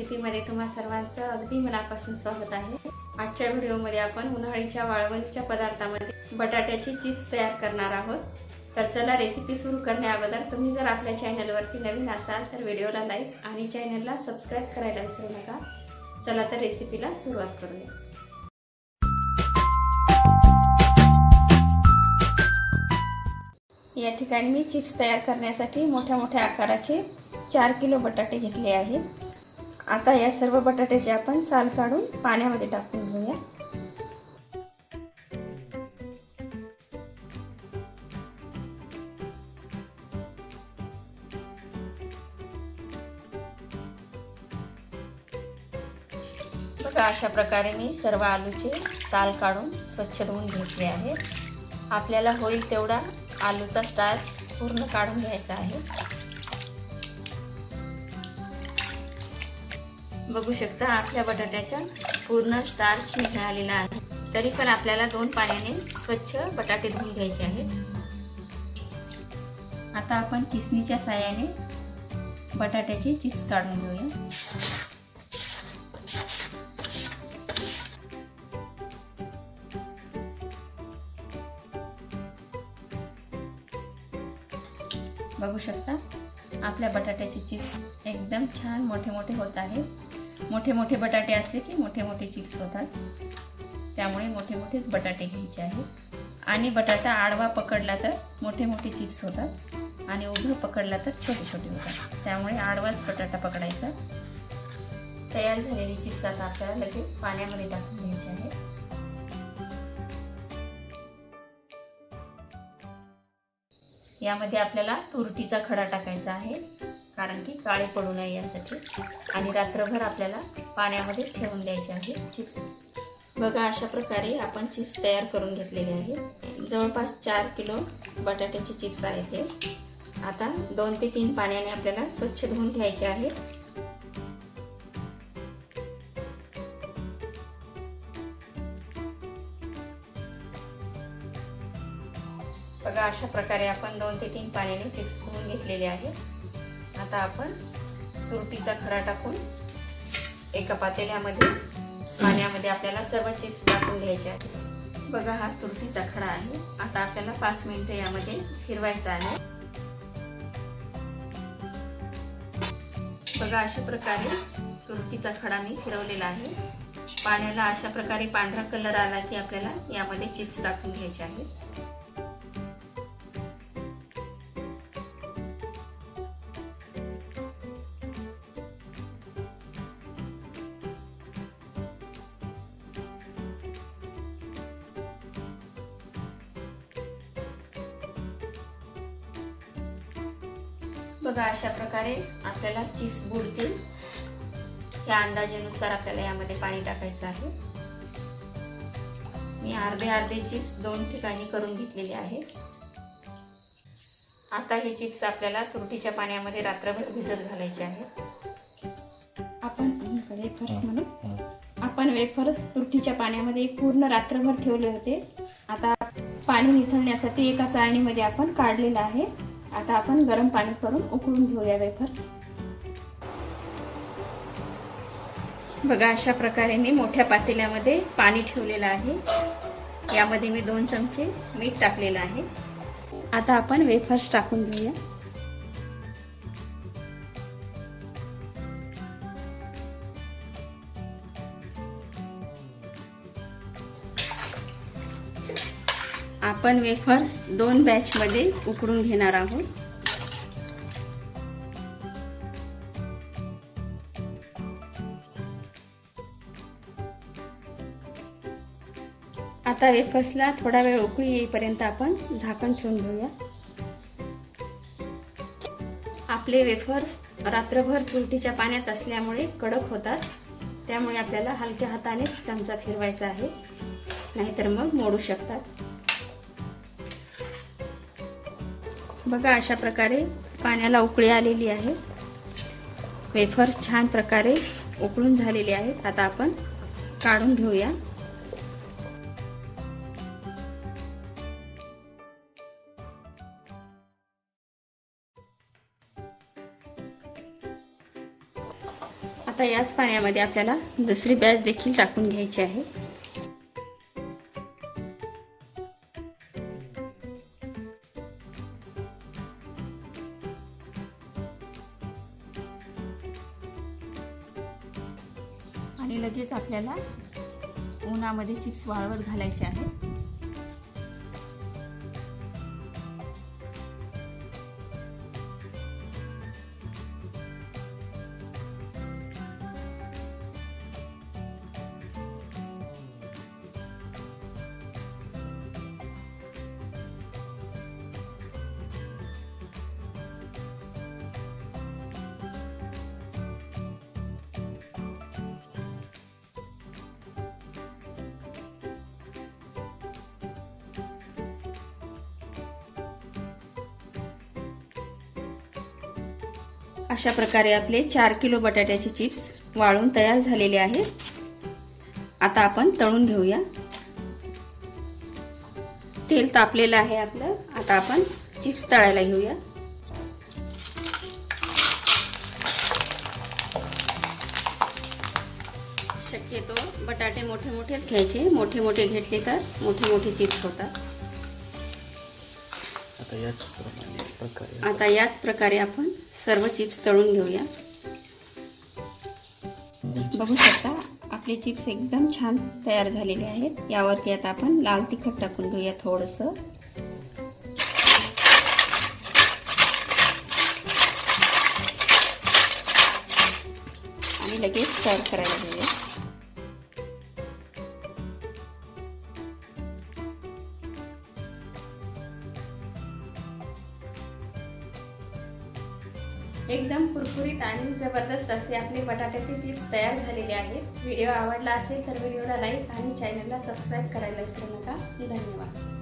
रेसिपीमध्ये तुम्हा सर्वांचं अगदी मनापासून स्वागत आहे। आजच्या व्हिडिओमध्ये आपण उन्हाळीच्या वाळवणीच्या पदार्थामध्ये बटाट्याची चिप्स तयार करणार आहोत। तर चला रेसिपी सुरू करण्याअगोदर तुम्ही जर आपल्या चॅनलवरती नवीन असाल तर व्हिडिओला लाईक आणि चॅनलला सबस्क्राइब करायला विसरू नका। चला तर रेसिपीला सुरुवात करूया। या ठिकाणी मी चिप्स तयार करण्यासाठी मोठ्या मोठ्या आकाराचे 4 किलो बटाटे घेतले आहेत। आता या सर्व बटाट्याचे आपण साल काढून पाण्यामध्ये टाकून घेऊया। बघा अशा प्रकारे मी सर्व आलूचे साल काढून स्वच्छ धुवून घेतले आहे। आपल्याला होईल तेवढा आलूचा स्टार्च पूर्ण काढून घ्यायचा आहे। बघू शकता आपल्या बटाट्याचा पूर्ण स्टार्च निघालेला आहे। तरी पण आपल्याला 2 पाण्याने स्वच्छ बटाटे धुवून घ्यायचे आहेत। आता आपण किसणीच्या साहाय्याने बटाट्याचे चिप्स काढून घेऊया। बघू शकता आपल्या बटाट्याचे चिप्स एकदम छान मोठे मोठे होत आहेत। मोठे मोठे बटाटे असले की मोठे मोठे चिप्स होतात, त्यामुळे मोठे मोठेच बटाटे घ्यायचे आहेत। आणि बटाटा आडवा पकडला तर मोठे मोठे चिप्स होतात आणि उभं पकडला तर छोटे छोटे होतात, त्यामुळे आडवाच बटाटा पकडायचा। तयार झालेली चिप्स आता आपल्याला लगेच पाण्यामध्ये टाकून घ्यायचे आहे। यामध्ये आपल्याला तुरटीचा खडा टाकायचा आहे, कारण की काळे पडू नये यासाठी, आणि रात्रभर आपल्याला पाण्यामध्ये ठेवून द्यायचे आहे चिप्स। बघा अशा प्रकारे आपण चिप्स तयार करून घेतलेले आहे। जवळपास 4 किलो बटाट्याचे चिप्स आहेत हे। आता 2 ते 3 पाण्याने आपल्याला स्वच्छ धुवून घ्यायचे आहे। बघा अशा प्रकारे आपण 2 ते 3 पाण्याने चिप्स धुवून घेतलेले आहेत। आता आपण तुरटीचा खडा टाकून एका पातेल्यामध्ये पाण्यामध्ये आपल्याला सर्व चिप्स टाकून घ्यायचे आहेत। बघा हा तुरटीचा खडा आहे। आता आपल्याला 5 मिनिटे यामध्ये फिरवायचा आहे। बघा अशा प्रकारे तुरटीचा खडा मी फिरवलेला आहे। पाण्याला अशा प्रकारे पांढरा कलर आला की आपल्याला यामध्ये चिप्स टाकून घ्यायचे आहेत। बघा अशा प्रकारे आपल्याला चिप्स बुडतील या अंदाजानुसार आपल्याला यामध्ये पाणी टाकायचं आहे। मी अर्धे चिप्स 2 ठिकाणी करून घेतलेले आहेत। आता हे चिप्स आपल्याला तुरटीच्या पाण्यामध्ये रात्रभर भिजत घालायचे आहेत। आपण वेफर्स तुरटीच्या पाण्यामध्ये पूर्ण रात्रभर ठेवले होते। आता पाणी निथळण्यासाठी एका चाळणीमध्ये आपण काढलेलं आहे। आता आपण गरम पाणी करून उकळून घेऊया वेफर्स। बघा अशा प्रकारे मी मोठ्या पातेल्यामध्ये पाणी ठेवलेलं आहे। यामध्ये मी 2 चमचे मीठ टाकलेलं आहे। आता आपण वेफर्स टाकून घेऊया। आपण वेफर्स 2 बॅच मध्ये उकडून घेणार आहोत। आता वेफर्सला थोडा वेळ उकळी येईपर्यंत आपण झाकण ठेवून घेऊया। आपले वेफर्स रात्रभर तुरटीच्या पाण्यात असल्यामुळे कडक होतात, त्यामुळे आपल्याला हलक्या हाताने चमचा फिरवायचा आहे, नाहीतर मग मोडू शकतात। बघा अशा प्रकारे पाण्याला उकळी आलेली आहे। वेफर्स छान प्रकारे उकळून झालेले आहेत। आता आपण काढून घेऊया। आता या याच पाण्यामध्ये आपल्याला दुसरी बॅच देखील टाकून घ्यायची आहे. आणि लगेच आपल्याला उन्हामध्ये चिप्स वाळवत घालायचे आहे. अशा प्रकारे आपले 4 किलो बटाट्याचे चिप्स वाळून तयार झालेले आहेत. आता आपण तळून घेऊया. तेल तापलेलं आहे आपलं. आता आपण चिप्स तळायला घेऊया. शक्यतो बटाटे मोठे मोठेच घ्यायचे. मोठे मोठे घेतले तर मोठे मोठे चिप्स होतात. आता याच प्रकारे आपण सर्व चिप्स तळून घेऊया. बघू शकता आपले चिप्स एकदम छान तयार झालेले आहेत. यावरती आता आपण लाल तिखट टाकून घेऊया थोडंसं. आणि लगेच सर्व करायला घेऊया. एकदम कुरकुरीत आणि जबरदस्त असे आपले बटाट्याचे चिप्स तयार झालेले आहेत. व्हिडिओ आवडला असेल तर व्हिडिओला लाईक आणि चॅनलला सबस्क्राईब करायला विसरू नका. धन्यवाद.